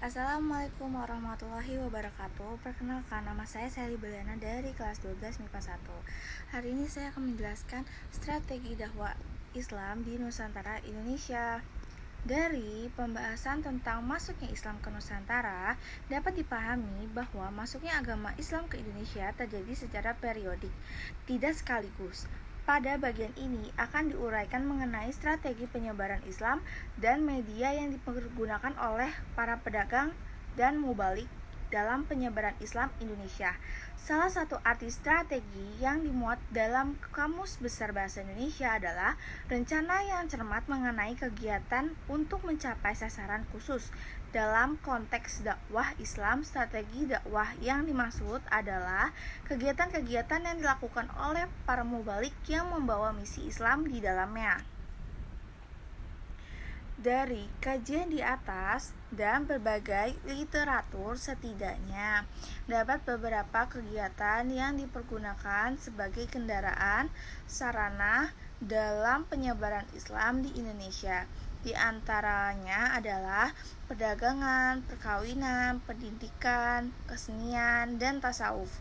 Assalamualaikum warahmatullahi wabarakatuh. Perkenalkan, nama saya Sally Beliana dari kelas 12 MIPA 1. Hari ini saya akan menjelaskan strategi dakwah Islam di Nusantara Indonesia. Dari pembahasan tentang masuknya Islam ke Nusantara, dapat dipahami bahwa masuknya agama Islam ke Indonesia terjadi secara periodik, tidak sekaligus. Pada bagian ini akan diuraikan mengenai strategi penyebaran Islam dan media yang dipergunakan oleh para pedagang dan mubalik dalam penyebaran Islam Indonesia. Salah satu arti strategi yang dimuat dalam Kamus Besar Bahasa Indonesia adalah rencana yang cermat mengenai kegiatan untuk mencapai sasaran khusus. Dalam konteks dakwah Islam, strategi dakwah yang dimaksud adalah kegiatan-kegiatan yang dilakukan oleh para mubalik yang membawa misi Islam di dalamnya. Dari kajian di atas dan berbagai literatur, setidaknya dapat beberapa kegiatan yang dipergunakan sebagai kendaraan sarana dalam penyebaran Islam di Indonesia. Di antaranya adalah perdagangan, perkawinan, pendidikan, kesenian, dan tasawuf.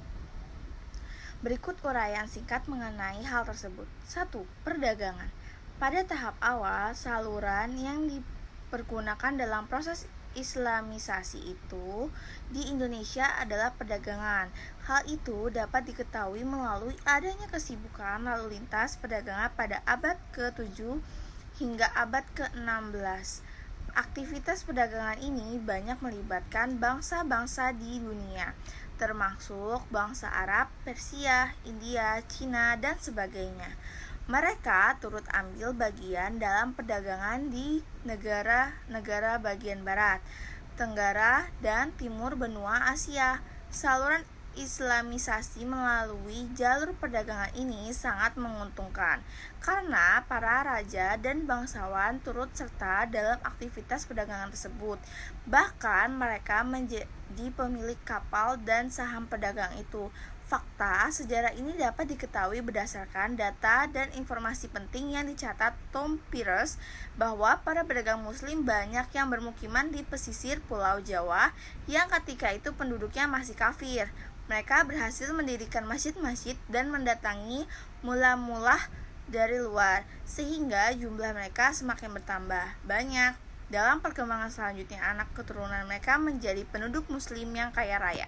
Berikut uraian singkat mengenai hal tersebut. 1. Perdagangan. Pada tahap awal, saluran yang dipergunakan dalam proses Islamisasi itu di Indonesia adalah perdagangan. Hal itu dapat diketahui melalui adanya kesibukan lalu lintas perdagangan pada abad ke-7 hingga abad ke-16. Aktivitas perdagangan ini banyak melibatkan bangsa-bangsa di dunia, termasuk bangsa Arab, Persia, India, Cina, dan sebagainya. Mereka turut ambil bagian dalam perdagangan di negara-negara bagian barat, tenggara, dan timur benua Asia. Saluran Islamisasi melalui jalur perdagangan ini sangat menguntungkan karena para raja dan bangsawan turut serta dalam aktivitas perdagangan tersebut. Bahkan mereka menjadi pemilik kapal dan saham pedagang itu. Fakta sejarah ini dapat diketahui berdasarkan data dan informasi penting yang dicatat Tom Peirce bahwa para pedagang muslim banyak yang bermukiman di pesisir Pulau Jawa yang ketika itu penduduknya masih kafir. Mereka berhasil mendirikan masjid-masjid dan mendatangi mula-mulah dari luar, sehingga jumlah mereka semakin bertambah banyak. Dalam perkembangan selanjutnya, anak keturunan mereka menjadi penduduk muslim yang kaya raya.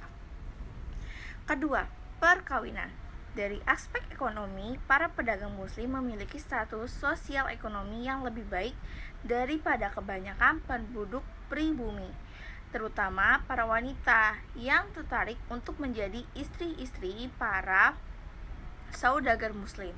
Kedua, perkawinan. Dari aspek ekonomi, para pedagang muslim memiliki status sosial ekonomi yang lebih baik daripada kebanyakan penduduk pribumi, terutama para wanita yang tertarik untuk menjadi istri-istri para saudagar muslim.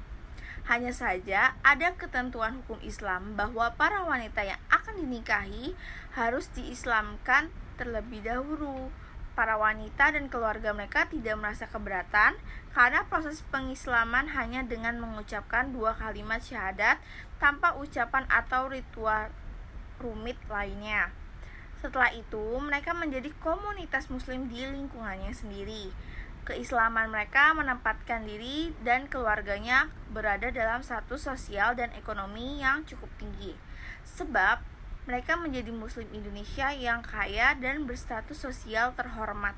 Hanya saja ada ketentuan hukum Islam bahwa para wanita yang akan dinikahi harus diislamkan terlebih dahulu. Para wanita dan keluarga mereka tidak merasa keberatan karena proses pengislaman hanya dengan mengucapkan 2 kalimat syahadat tanpa ucapan atau ritual rumit lainnya. Setelah itu, mereka menjadi komunitas muslim di lingkungannya sendiri. Keislaman mereka menempatkan diri dan keluarganya berada dalam status sosial dan ekonomi yang cukup tinggi. Sebab mereka menjadi muslim Indonesia yang kaya dan berstatus sosial terhormat.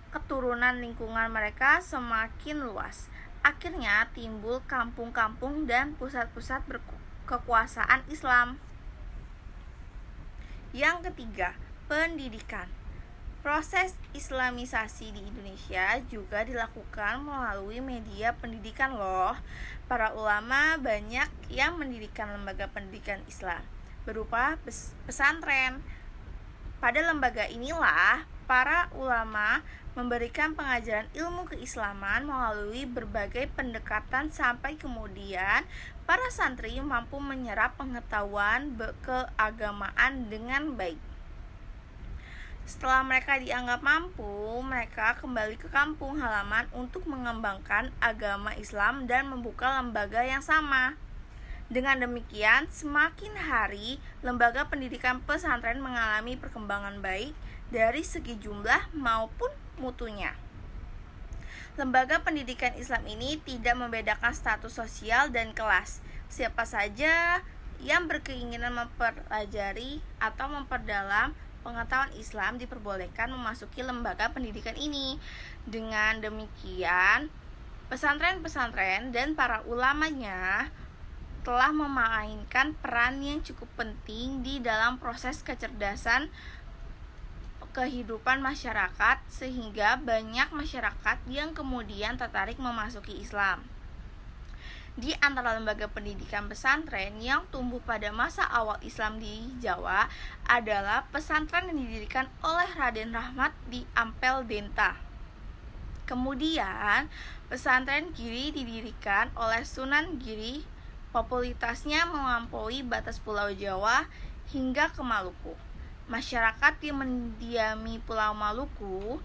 Keturunan lingkungan mereka semakin luas. Akhirnya timbul kampung-kampung dan pusat-pusat kekuasaan Islam. Yang ketiga, pendidikan. Proses Islamisasi di Indonesia juga dilakukan melalui media pendidikan loh. Para ulama banyak yang mendirikan lembaga pendidikan Islam berupa pesantren. Pada lembaga inilah para ulama memberikan pengajaran ilmu keislaman melalui berbagai pendekatan sampai kemudian para santri mampu menyerap pengetahuan keagamaan dengan baik. Setelah mereka dianggap mampu, mereka kembali ke kampung halaman untuk mengembangkan agama Islam dan membuka lembaga yang sama. Dengan demikian, semakin hari lembaga pendidikan pesantren mengalami perkembangan baik dari segi jumlah maupun mutunya. Lembaga pendidikan Islam ini tidak membedakan status sosial dan kelas. Siapa saja yang berkeinginan mempelajari atau memperdalam pengetahuan Islam diperbolehkan memasuki lembaga pendidikan ini. Dengan demikian, pesantren-pesantren dan para ulamanya telah memainkan peran yang cukup penting di dalam proses kecerdasan kehidupan masyarakat, sehingga banyak masyarakat yang kemudian tertarik memasuki Islam. Di antara lembaga pendidikan pesantren yang tumbuh pada masa awal Islam di Jawa adalah pesantren yang didirikan oleh Raden Rahmat di Ampel Denta. Kemudian, pesantren Giri didirikan oleh Sunan Giri. Popularitasnya melampaui batas Pulau Jawa hingga ke Maluku. Masyarakat yang mendiami Pulau Maluku,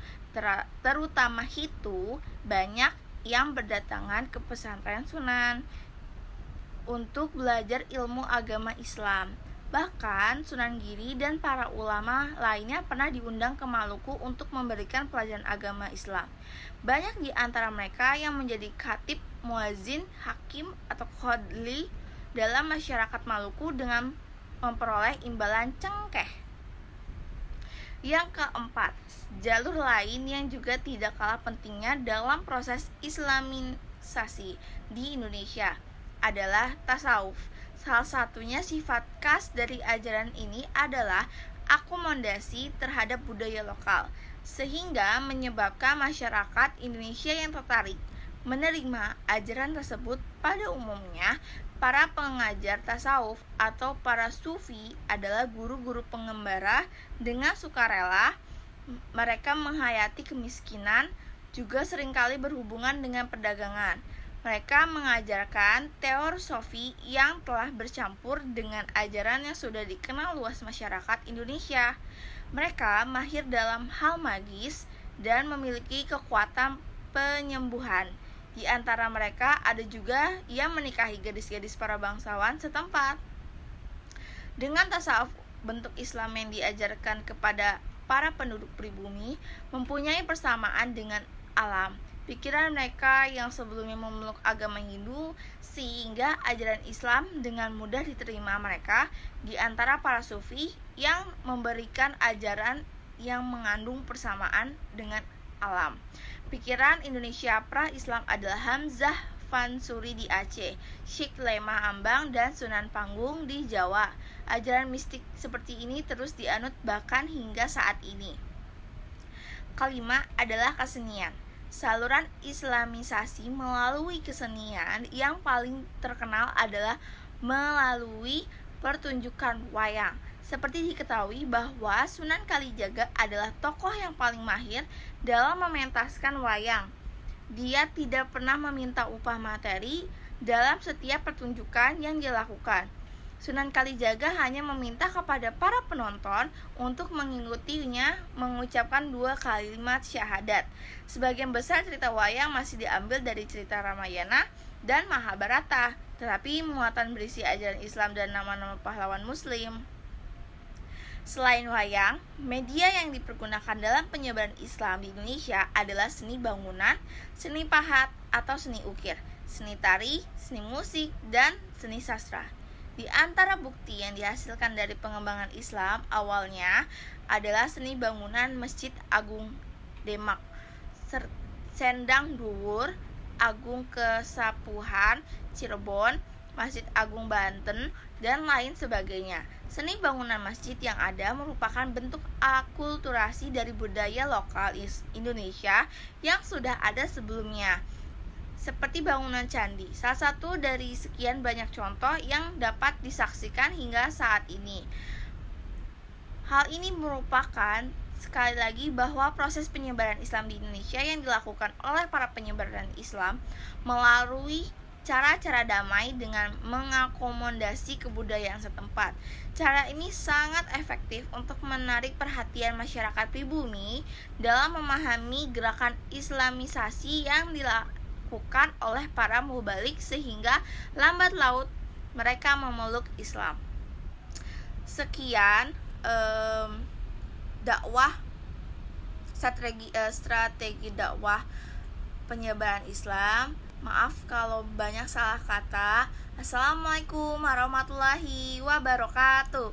terutama Hitu, banyak yang berdatangan ke pesantren Sunan untuk belajar ilmu agama Islam. Bahkan Sunan Giri dan para ulama lainnya pernah diundang ke Maluku untuk memberikan pelajaran agama Islam. Banyak di antara mereka yang menjadi khatib, muazin, hakim, atau qadli dalam masyarakat Maluku dengan memperoleh imbalan cengkeh. Yang keempat, jalur lain yang juga tidak kalah pentingnya dalam proses islamisasi di Indonesia adalah tasawuf. Salah satunya sifat khas dari ajaran ini adalah akomodasi terhadap budaya lokal, sehingga menyebabkan masyarakat Indonesia yang tertarik menerima ajaran tersebut. Pada umumnya, para pengajar tasawuf atau para sufi adalah guru-guru pengembara. Dengan sukarela mereka menghayati kemiskinan, juga seringkali berhubungan dengan perdagangan. Mereka mengajarkan teosofi yang telah bercampur dengan ajaran yang sudah dikenal luas masyarakat Indonesia. Mereka mahir dalam hal magis dan memiliki kekuatan penyembuhan. Di antara mereka ada juga yang menikahi gadis-gadis para bangsawan setempat. Dengan tasawuf, bentuk Islam yang diajarkan kepada para penduduk pribumi mempunyai persamaan dengan alam. Pikiran mereka yang sebelumnya memeluk agama Hindu, sehingga ajaran Islam dengan mudah diterima mereka. Di antara para sufi yang memberikan ajaran yang mengandung persamaan dengan alam. Pikiran Indonesia pra-Islam adalah Hamzah Fansuri di Aceh, Syekh Lemah Ambang, dan Sunan Panggung di Jawa. Ajaran mistik seperti ini terus dianut bahkan hingga saat ini. Kelima adalah kesenian. Saluran islamisasi melalui kesenian yang paling terkenal adalah melalui pertunjukan wayang. Seperti diketahui bahwa Sunan Kalijaga adalah tokoh yang paling mahir dalam mementaskan wayang. Dia tidak pernah meminta upah materi dalam setiap pertunjukan yang dilakukan. Sunan Kalijaga hanya meminta kepada para penonton untuk mengikutinya mengucapkan 2 kalimat syahadat. Sebagian besar cerita wayang masih diambil dari cerita Ramayana dan Mahabharata, tetapi muatan berisi ajaran Islam dan nama-nama pahlawan Muslim. Selain wayang, media yang dipergunakan dalam penyebaran Islam di Indonesia adalah seni bangunan, seni pahat atau seni ukir, seni tari, seni musik, dan seni sastra. Di antara bukti yang dihasilkan dari pengembangan Islam awalnya adalah seni bangunan Masjid Agung Demak, Sendang Duwur, Agung Kesapuhan, Cirebon, Masjid Agung Banten, dan lain sebagainya. Seni bangunan masjid yang ada merupakan bentuk akulturasi dari budaya lokal Indonesia yang sudah ada sebelumnya, seperti bangunan candi, salah satu dari sekian banyak contoh yang dapat disaksikan hingga saat ini. Hal ini merupakan sekali lagi bahwa proses penyebaran Islam di Indonesia yang dilakukan oleh para penyebaran Islam melalui cara-cara damai dengan mengakomodasi kebudayaan setempat. Cara ini sangat efektif untuk menarik perhatian masyarakat pribumi dalam memahami gerakan islamisasi yang dilakukan oleh para mubalik, sehingga lambat laun mereka memeluk Islam. Sekian dakwah strategi dakwah penyebaran Islam. Maaf kalau banyak salah kata. Assalamualaikum warahmatullahi wabarakatuh.